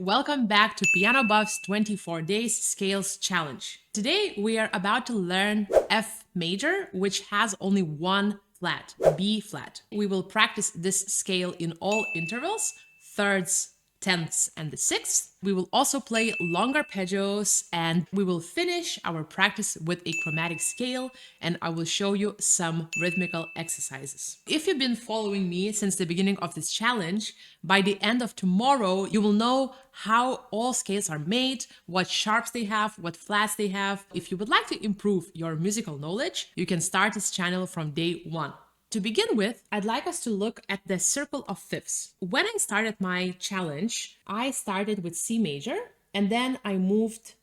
Welcome back to PianoBuffs 24 Days Scales Challenge. Today we are about to learn F major, which has only one flat, B flat. We will practice this scale in all intervals, thirds, tenths, and the sixth. We will also play long arpeggios, and we will finish our practice with a chromatic scale, and I will show you some rhythmical exercises. If you've been following me since the beginning of this challenge, by the end of tomorrow, you will know how all scales are made, what sharps they have, what flats they have. If you would like to improve your musical knowledge, you can start this channel from day one. To begin with, I'd like us to look at the circle of fifths. When I started my challenge, I started with C major, and then I moved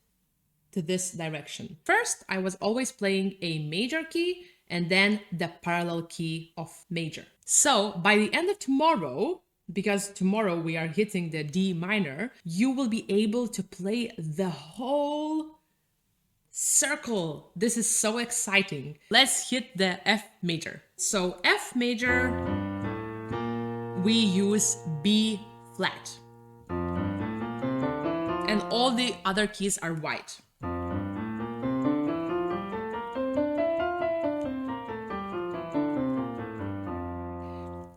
to this direction. First, I was always playing a major key, and then the parallel key of major. So by the end of tomorrow, because tomorrow we are hitting the D minor, you will be able to play the whole circle. This is so exciting. Let's hit the F major. So F major, we use B flat. And all the other keys are white.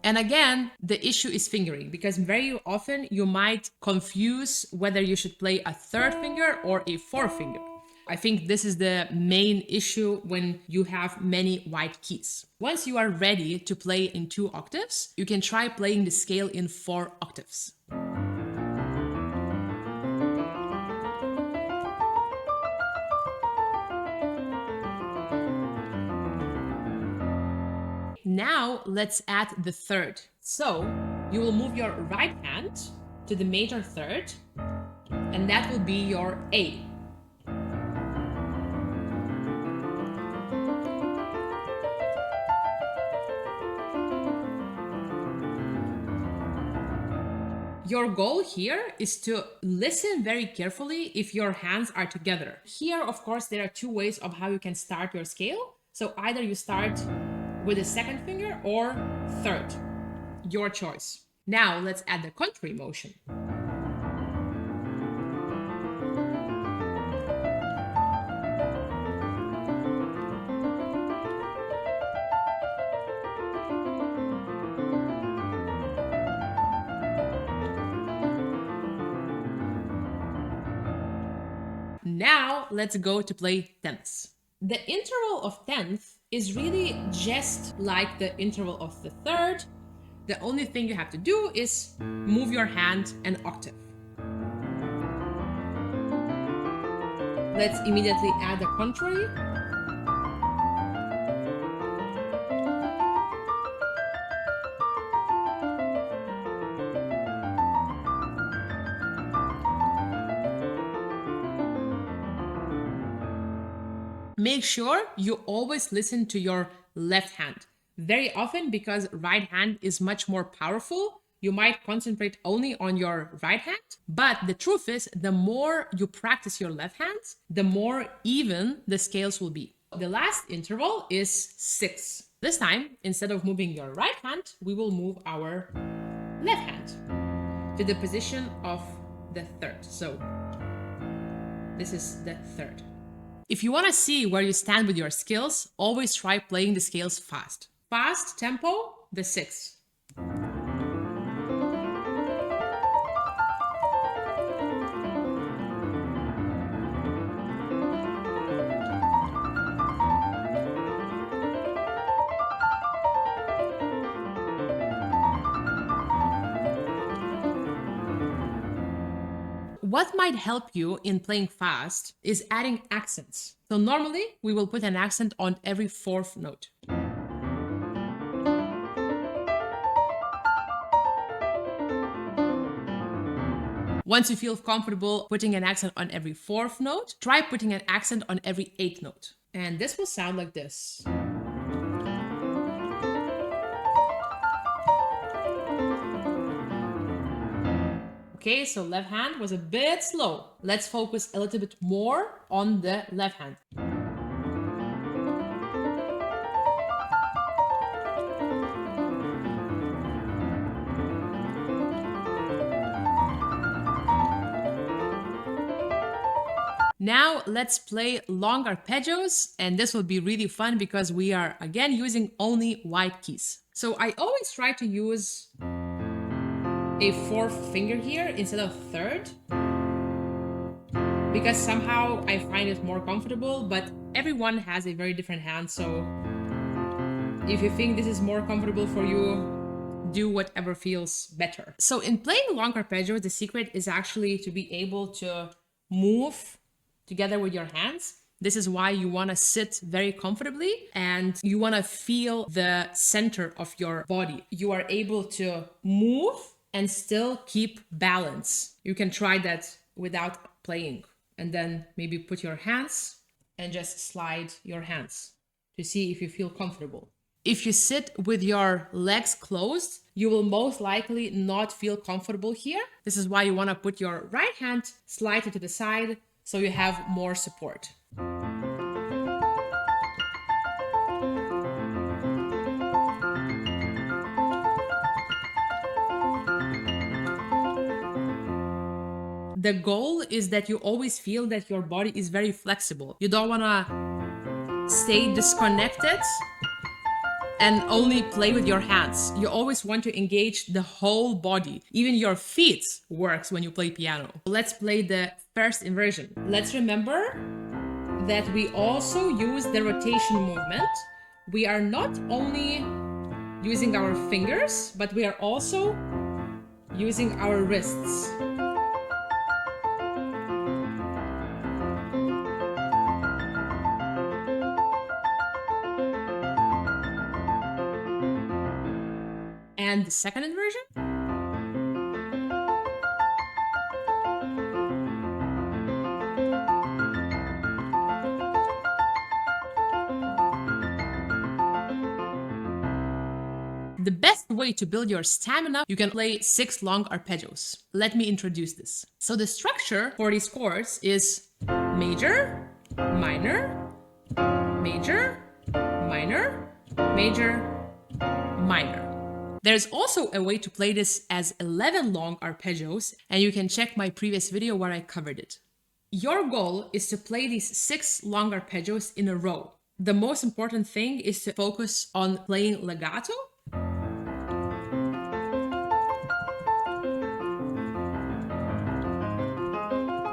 And again, the issue is fingering, because very often you might confuse whether you should play a third finger or a fourth finger. I think this is the main issue when you have many white keys. Once you are ready to play in 2 octaves, you can try playing the scale in 4 octaves. Now let's add the third. So you will move your right hand to the major third, and that will be your A. Your goal here is to listen very carefully if your hands are together. Here, of course, there are 2 ways of how you can start your scale. So either you start with the second finger or third, your choice. Now let's add the contrary motion. Now let's go to play tenths. The interval of tenth is really just like the interval of the third. The only thing you have to do is move your hand an octave. Let's immediately add the contrary. Make sure you always listen to your left hand. Very often, because right hand is much more powerful, you might concentrate only on your right hand. But the truth is, the more you practice your left hand, the more even the scales will be. The last interval is 6. This time, instead of moving your right hand, we will move our left hand to the position of the third. So this is the third. If you want to see where you stand with your skills, always try playing the scales fast. Fast tempo, the 6th. What might help you in playing fast is adding accents. So normally we will put an accent on every 4th note. Once you feel comfortable putting an accent on every 4th note, try putting an accent on every 8th note. And this will sound like this. Okay, so left hand was a bit slow. Let's focus a little bit more on the left hand. Now let's play long arpeggios, and this will be really fun because we are again using only white keys. So I always try to use a fourth finger here instead of third, because somehow I find it more comfortable, but everyone has a very different hand, so if you think this is more comfortable for you, do whatever feels better. So in playing long arpeggios, the secret is actually to be able to move together with your hands. This is why you want to sit very comfortably and you want to feel the center of your body. You are able to move and still keep balance. You can try that without playing, and then maybe put your hands and just slide your hands to see if you feel comfortable. If you sit with your legs closed, you will most likely not feel comfortable here. This is why you want to put your right hand slightly to the side so you have more support. The goal is that you always feel that your body is very flexible. You don't want to stay disconnected and only play with your hands. You always want to engage the whole body. Even your feet works when you play piano. Let's play the first inversion. Let's remember that we also use the rotation movement. We are not only using our fingers, but we are also using our wrists. And the second inversion. The best way to build your stamina, you can play 6 long arpeggios. Let me introduce this. So the structure for these chords is major, minor, major, minor, major, minor. There's also a way to play this as 11 long arpeggios, and you can check my previous video where I covered it. Your goal is to play these 6 long arpeggios in a row. The most important thing is to focus on playing legato.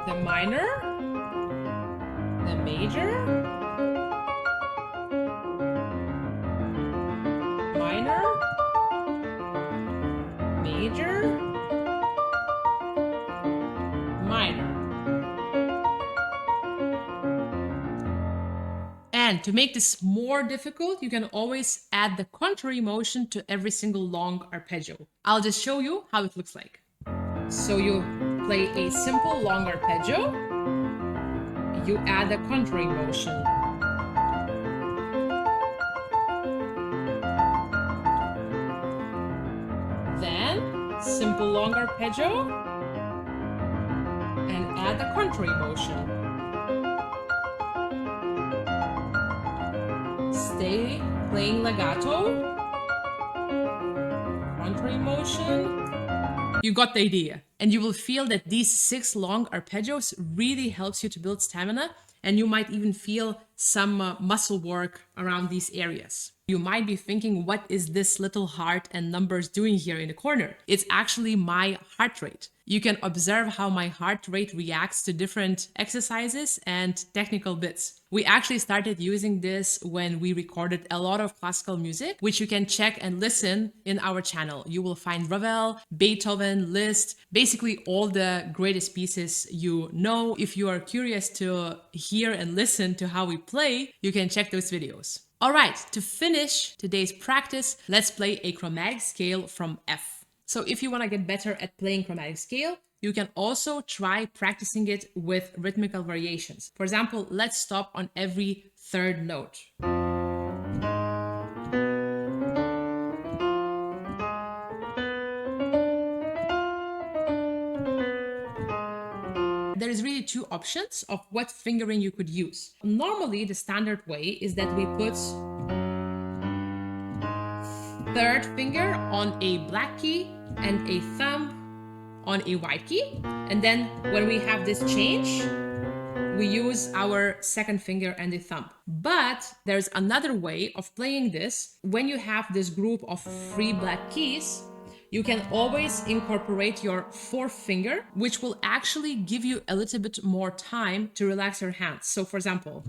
The minor, the major, minor, major, minor. And to make this more difficult, you can always add the contrary motion to every single long arpeggio. I'll just show you how it looks like. So you play a simple long arpeggio, you add a contrary motion. Then, simple long arpeggio, and add the contrary motion. Stay playing legato, contrary motion. You got the idea. And you will feel that these 6 long arpeggios really helps you to build stamina, and you might even feel some muscle work around these areas. You might be thinking, what is this little heart and numbers doing here in the corner? It's actually my heart rate. You can observe how my heart rate reacts to different exercises and technical bits. We actually started using this when we recorded a lot of classical music, which you can check and listen in our channel. You will find Ravel, Beethoven, Liszt, basically all the greatest pieces you know. If you are curious to hear and listen to how we play, you can check those videos. All right, to finish today's practice, let's play a chromatic scale from F. So if you want to get better at playing chromatic scale, you can also try practicing it with rhythmical variations. For example, let's stop on every third note. There is really 2 options of what fingering you could use. Normally, the standard way is that we put third finger on a black key and a thumb on a white key. And then when we have this change, we use our second finger and the thumb. But there's another way of playing this. When you have this group of 3 black keys, you can always incorporate your fourth finger, which will actually give you a little bit more time to relax your hands. So for example,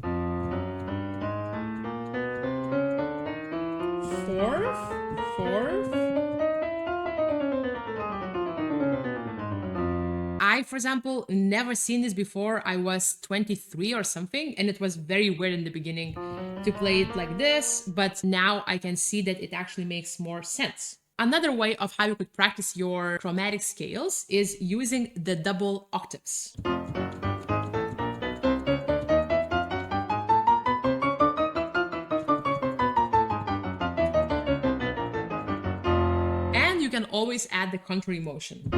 fourth, fourth. I, for example, never seen this before. I was 23 or something, and it was very weird in the beginning to play it like this, but now I can see that it actually makes more sense. Another way of how you could practice your chromatic scales is using the double octaves. And you can always add the contrary motion.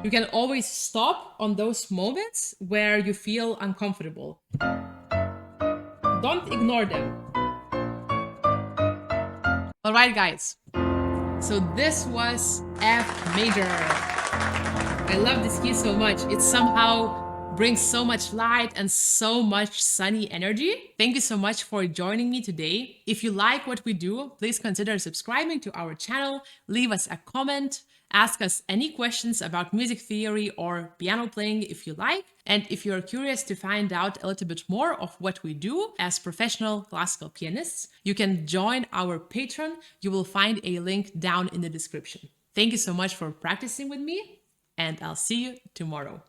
You can always stop on those moments where you feel uncomfortable. Don't ignore them. All right, guys. So this was F major. I love this key so much. It somehow brings so much light and so much sunny energy. Thank you so much for joining me today. If you like what we do, please consider subscribing to our channel, leave us a comment, ask us any questions about music theory or piano playing if you like. And if you're curious to find out a little bit more of what we do as professional classical pianists, you can join our Patreon. You will find a link down in the description. Thank you so much for practicing with me, and I'll see you tomorrow.